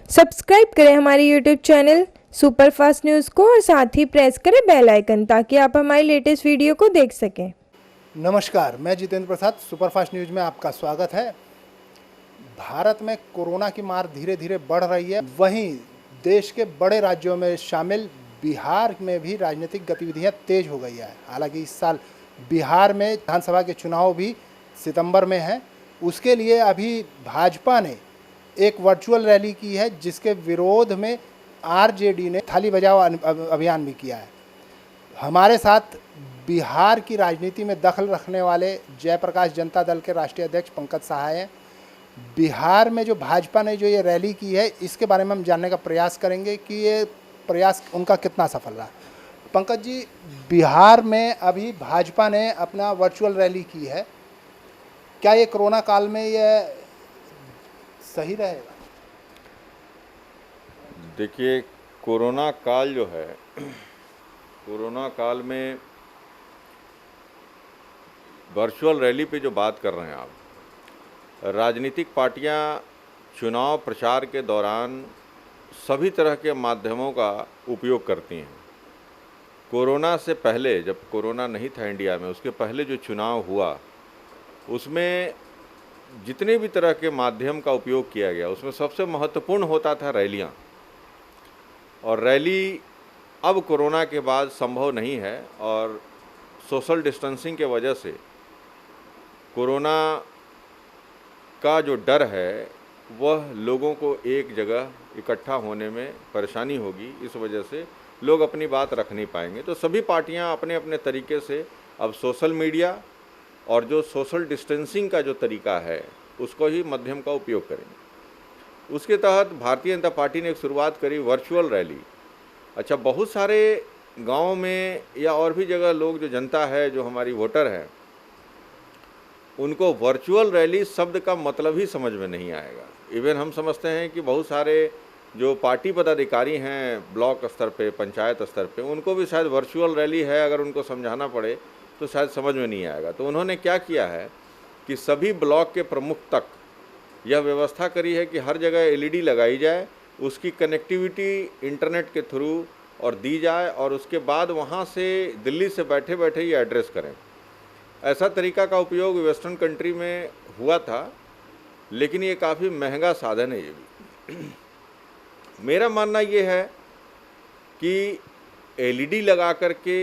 Subscribe करें हमारे YouTube channel superfast news को और साथ ही प्रेस करें बेल आइकन ताकि आप हमारी लेटेस्ट वीडियो को देख सकें। नमस्कार, मैं जितेंद्र प्रसाद, सुपरफास्ट न्यूज़ में आपका स्वागत है। भारत में कोरोना की मार धीरे धीरे बढ़ रही है। वहीं देश के बड़े राज्यों में शामिल बिहार में भी राजनीतिक गतिविधियां तेज हो गई है। हालांकि इस साल बिहार में विधानसभा के चुनाव भी सितंबर में हैं। उसके लिए अभी भाजपा ने एक वर्चुअल रैली की है, जिसके विरोध में आरजेडी ने थाली बजाओ अभियान भी किया है। हमारे साथ बिहार की राजनीति में दखल रखने वाले जयप्रकाश जनता दल के राष्ट्रीय अध्यक्ष पंकज सहाय हैं। बिहार में जो भाजपा ने जो ये रैली की है, इसके बारे में हम जानने का प्रयास करेंगे कि ये प्रयास उनका कितना सफल रहा। पंकज जी, बिहार में अभी भाजपा ने अपना वर्चुअल रैली की है, क्या ये कोरोना काल में ये सही रहेगा? देखिए, कोरोना काल जो है, कोरोना काल में वर्चुअल रैली पे जो बात कर रहे हैं आप, राजनीतिक पार्टियां चुनाव प्रचार के दौरान सभी तरह के माध्यमों का उपयोग करती हैं। कोरोना से पहले, जब कोरोना नहीं था इंडिया में, उसके पहले जो चुनाव हुआ उसमें जितने भी तरह के माध्यम का उपयोग किया गया, उसमें सबसे महत्वपूर्ण होता था रैलियां। और रैली अब कोरोना के बाद संभव नहीं है, और सोशल डिस्टेंसिंग के वजह से कोरोना का जो डर है वह लोगों को एक जगह इकट्ठा होने में परेशानी होगी। इस वजह से लोग अपनी बात रख नहीं पाएंगे। तो सभी पार्टियां अपने अपने तरीके से अब सोशल मीडिया और जो सोशल डिस्टेंसिंग का जो तरीका है उसको ही माध्यम का उपयोग करेंगे। उसके तहत भारतीय जनता पार्टी ने एक शुरुआत करी वर्चुअल रैली। अच्छा, बहुत सारे गाँव में या और भी जगह लोग, जो जनता है, जो हमारी वोटर है, उनको वर्चुअल रैली शब्द का मतलब ही समझ में नहीं आएगा। इवन हम समझते हैं कि बहुत सारे जो पार्टी पदाधिकारी हैं ब्लॉक स्तर पे, पंचायत स्तर पे, उनको भी शायद वर्चुअल रैली है, अगर उनको समझाना पड़े तो शायद समझ में नहीं आएगा। तो उन्होंने क्या किया है कि सभी ब्लॉक के प्रमुख तक यह व्यवस्था करी है कि हर जगह एलईडी लगाई जाए, उसकी कनेक्टिविटी इंटरनेट के थ्रू और दी जाए, और उसके बाद वहाँ से दिल्ली से बैठे बैठे ही एड्रेस करें। ऐसा तरीका का उपयोग वेस्टर्न कंट्री में हुआ था, लेकिन ये काफ़ी महंगा साधन है ये भी। मेरा मानना ये है कि एलईडी लगा करके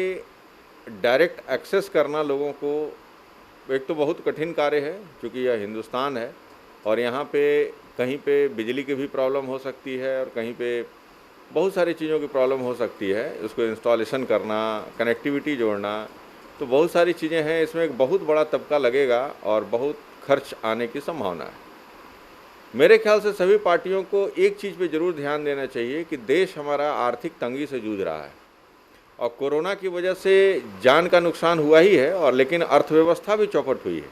डायरेक्ट एक्सेस करना लोगों को एक तो बहुत कठिन कार्य है, क्योंकि यह हिंदुस्तान है और यहाँ पे कहीं पे बिजली की भी प्रॉब्लम हो सकती है और कहीं पे बहुत सारी चीज़ों की प्रॉब्लम हो सकती है। उसको इंस्टॉलेशन करना, कनेक्टिविटी जोड़ना, तो बहुत सारी चीज़ें हैं। इसमें एक बहुत बड़ा तबका लगेगा और बहुत खर्च आने की संभावना है। मेरे ख्याल से सभी पार्टियों को एक चीज़ पे ज़रूर ध्यान देना चाहिए कि देश हमारा आर्थिक तंगी से जूझ रहा है और कोरोना की वजह से जान का नुकसान हुआ ही है, और लेकिन अर्थव्यवस्था भी चौपट हुई है।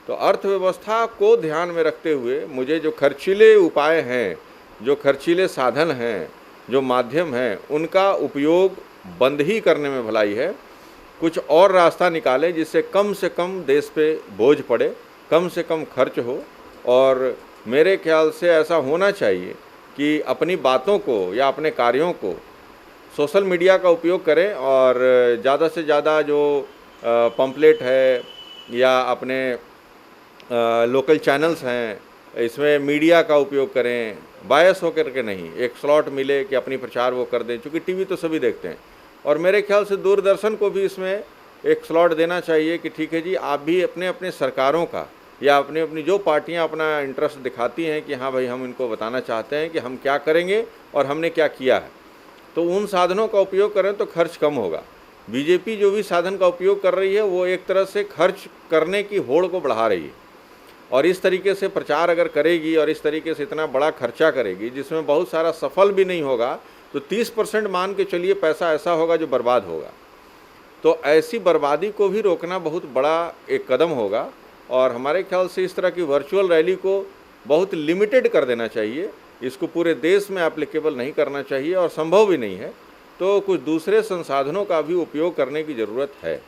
तो अर्थव्यवस्था को ध्यान में रखते हुए मुझे जो खर्चीले उपाय हैं, जो खर्चीले साधन हैं, जो माध्यम हैं, उनका उपयोग बंद ही करने में भलाई है। कुछ और रास्ता निकालें जिससे कम से कम देश पे बोझ पड़े, कम से कम खर्च हो। और मेरे ख्याल से ऐसा होना चाहिए कि अपनी बातों को या अपने कार्यों को सोशल मीडिया का उपयोग करें, और ज़्यादा से ज़्यादा जो पम्पलेट है या अपने लोकल चैनल्स हैं, इसमें मीडिया का उपयोग करें। बायस होकर के नहीं, एक स्लॉट मिले कि अपनी प्रचार वो कर दें, क्योंकि टीवी तो सभी देखते हैं। और मेरे ख्याल से दूरदर्शन को भी इसमें एक स्लॉट देना चाहिए कि ठीक है जी, आप भी अपने अपने सरकारों का या अपनी अपनी जो पार्टियां अपना इंटरेस्ट दिखाती हैं कि हाँ भाई, हम इनको बताना चाहते हैं कि हम क्या करेंगे और हमने क्या किया है, तो उन साधनों का उपयोग करें तो खर्च कम होगा। बीजेपी जो भी साधन का उपयोग कर रही है वो एक तरह से खर्च करने की होड़ को बढ़ा रही है, और इस तरीके से प्रचार अगर करेगी और इस तरीके से इतना बड़ा खर्चा करेगी जिसमें बहुत सारा सफल भी नहीं होगा, तो 30% मान के चलिए पैसा ऐसा होगा जो बर्बाद होगा। तो ऐसी बर्बादी को भी रोकना बहुत बड़ा एक कदम होगा, और हमारे ख्याल से इस तरह की वर्चुअल रैली को बहुत लिमिटेड कर देना चाहिए। इसको पूरे देश में एप्लीकेबल नहीं करना चाहिए, और संभव भी नहीं है तो कुछ दूसरे संसाधनों का भी उपयोग करने की ज़रूरत है।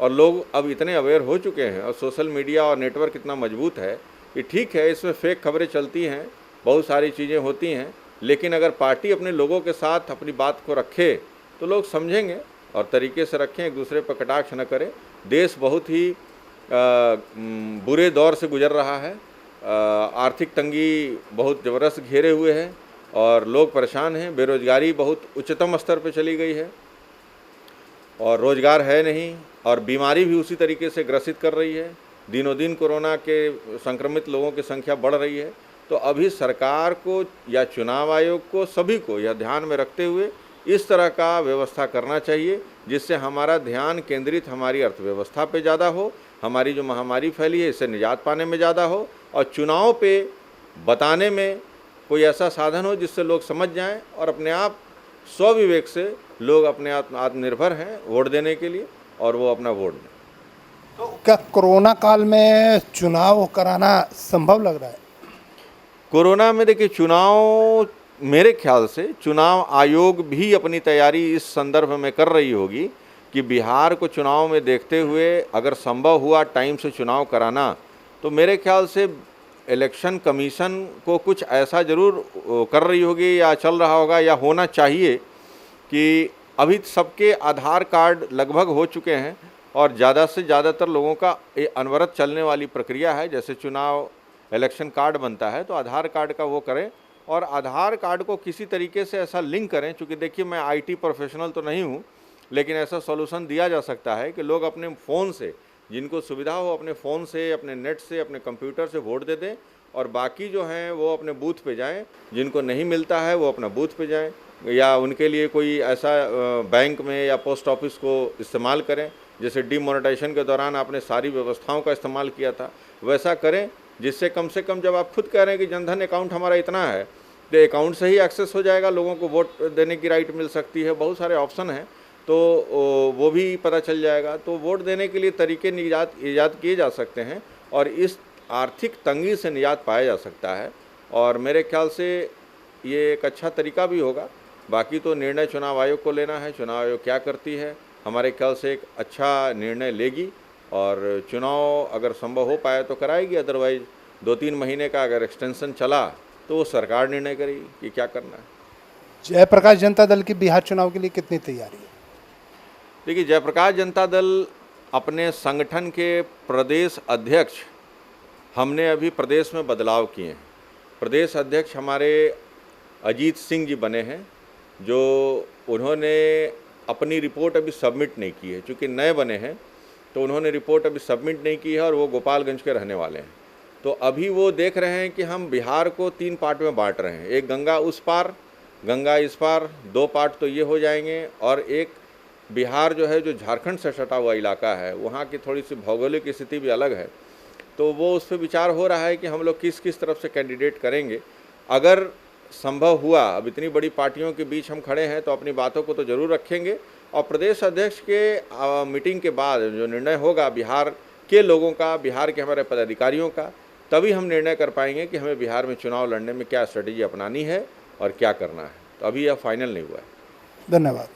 और लोग अब इतने अवेयर हो चुके हैं, और सोशल मीडिया और नेटवर्क इतना मजबूत है कि ठीक है, इसमें फेक खबरें चलती हैं, बहुत सारी चीज़ें होती हैं, लेकिन अगर पार्टी अपने लोगों के साथ अपनी बात को रखे तो लोग समझेंगे और तरीके से रखें, एक दूसरे पर कटाक्ष न करें। देश बहुत ही बुरे दौर से गुजर रहा है, आर्थिक तंगी बहुत ज़बरदस्त घेरे हुए है और लोग परेशान हैं, बेरोजगारी बहुत उच्चतम स्तर पर चली गई है और रोज़गार है नहीं और बीमारी भी उसी तरीके से ग्रसित कर रही है। दिनों दिन कोरोना के संक्रमित लोगों की संख्या बढ़ रही है। तो अभी सरकार को या चुनाव आयोग को, सभी को यह ध्यान में रखते हुए इस तरह का व्यवस्था करना चाहिए जिससे हमारा ध्यान केंद्रित हमारी अर्थव्यवस्था पे ज़्यादा हो, हमारी जो महामारी फैली है इससे निजात पाने में ज़्यादा हो और चुनाव पे बताने में कोई ऐसा साधन हो जिससे लोग समझ जाएं और अपने आप स्वविवेक से लोग अपने आत्मनिर्भर हैं वोट देने के लिए और वो अपना वोट दें। तो क्या कोरोना काल में चुनाव कराना संभव लग रहा है? कोरोना में देखिए, चुनाव मेरे ख्याल से चुनाव आयोग भी अपनी तैयारी इस संदर्भ में कर रही होगी कि बिहार को चुनाव में देखते हुए अगर संभव हुआ टाइम से चुनाव कराना तो मेरे ख्याल से इलेक्शन कमीशन को कुछ ऐसा ज़रूर कर रही होगी या चल रहा होगा या होना चाहिए कि अभी सबके आधार कार्ड लगभग हो चुके हैं और ज़्यादा से ज़्यादातर लोगों का ये अनवरत चलने वाली प्रक्रिया है। जैसे चुनाव इलेक्शन कार्ड बनता है तो आधार कार्ड का वो करें और आधार कार्ड को किसी तरीके से ऐसा लिंक करें। चूँकि देखिए, मैं आईटी प्रोफेशनल तो नहीं हूँ, लेकिन ऐसा सॉल्यूशन दिया जा सकता है कि लोग अपने फ़ोन से, जिनको सुविधा हो, अपने फ़ोन से, अपने नेट से, अपने कंप्यूटर से वोट दे दें और बाकी जो हैं वो अपने बूथ पे जाएं। जिनको नहीं मिलता है वो अपना बूथ पे जाएं या उनके लिए कोई ऐसा बैंक में या पोस्ट ऑफिस को इस्तेमाल करें। जैसे डिमोनेटाइजेशन के दौरान आपने सारी व्यवस्थाओं का इस्तेमाल किया था, वैसा करें जिससे कम से कम, जब आप खुद कह रहे हैं कि जनधन अकाउंट हमारा इतना है तो अकाउंट से ही एक्सेस हो जाएगा, लोगों को वोट देने की राइट मिल सकती है, बहुत सारे ऑप्शन हैं तो वो भी पता चल जाएगा। तो वोट देने के लिए तरीके ईजाद किए जा सकते हैं और इस आर्थिक तंगी से निजात पाया जा सकता है और मेरे ख्याल से ये एक अच्छा तरीका भी होगा। बाकी तो निर्णय चुनाव आयोग को लेना है, चुनाव आयोग क्या करती है, हमारे ख्याल से एक अच्छा निर्णय लेगी और चुनाव अगर संभव हो पाए तो कराएगी, अदरवाइज 2-3 महीने का अगर एक्सटेंशन चला तो वो सरकार निर्णय करेगी कि क्या करना है। जयप्रकाश जनता दल की बिहार चुनाव के लिए कितनी तैयारी है? देखिए, जयप्रकाश जनता दल अपने संगठन के प्रदेश अध्यक्ष, हमने अभी प्रदेश में बदलाव किए हैं। प्रदेश अध्यक्ष हमारे अजीत सिंह जी बने हैं, जो उन्होंने अपनी रिपोर्ट अभी सबमिट नहीं की है। चूँकि नए बने हैं तो उन्होंने रिपोर्ट अभी सबमिट नहीं की है और वो गोपालगंज के रहने वाले हैं। तो अभी वो देख रहे हैं कि हम बिहार को 3 पार्ट में बांट रहे हैं, एक गंगा उस पार, गंगा इस पार, 2 पार्ट तो ये हो जाएंगे और एक बिहार जो है, जो झारखंड से सटा हुआ इलाका है, वहाँ की थोड़ी सी भौगोलिक स्थिति भी अलग है। तो वो उस पर विचार हो रहा है कि हम लोग किस किस तरफ से कैंडिडेट करेंगे। अगर संभव हुआ, अब इतनी बड़ी पार्टियों के बीच हम खड़े हैं तो अपनी बातों को तो ज़रूर रखेंगे और प्रदेश अध्यक्ष के मीटिंग के बाद जो निर्णय होगा बिहार के लोगों का, बिहार के हमारे पदाधिकारियों का, तभी हम निर्णय कर पाएंगे कि हमें बिहार में चुनाव लड़ने में क्या स्ट्रेटेजी अपनानी है और क्या करना है। तो अभी यह फाइनल नहीं हुआ है। धन्यवाद।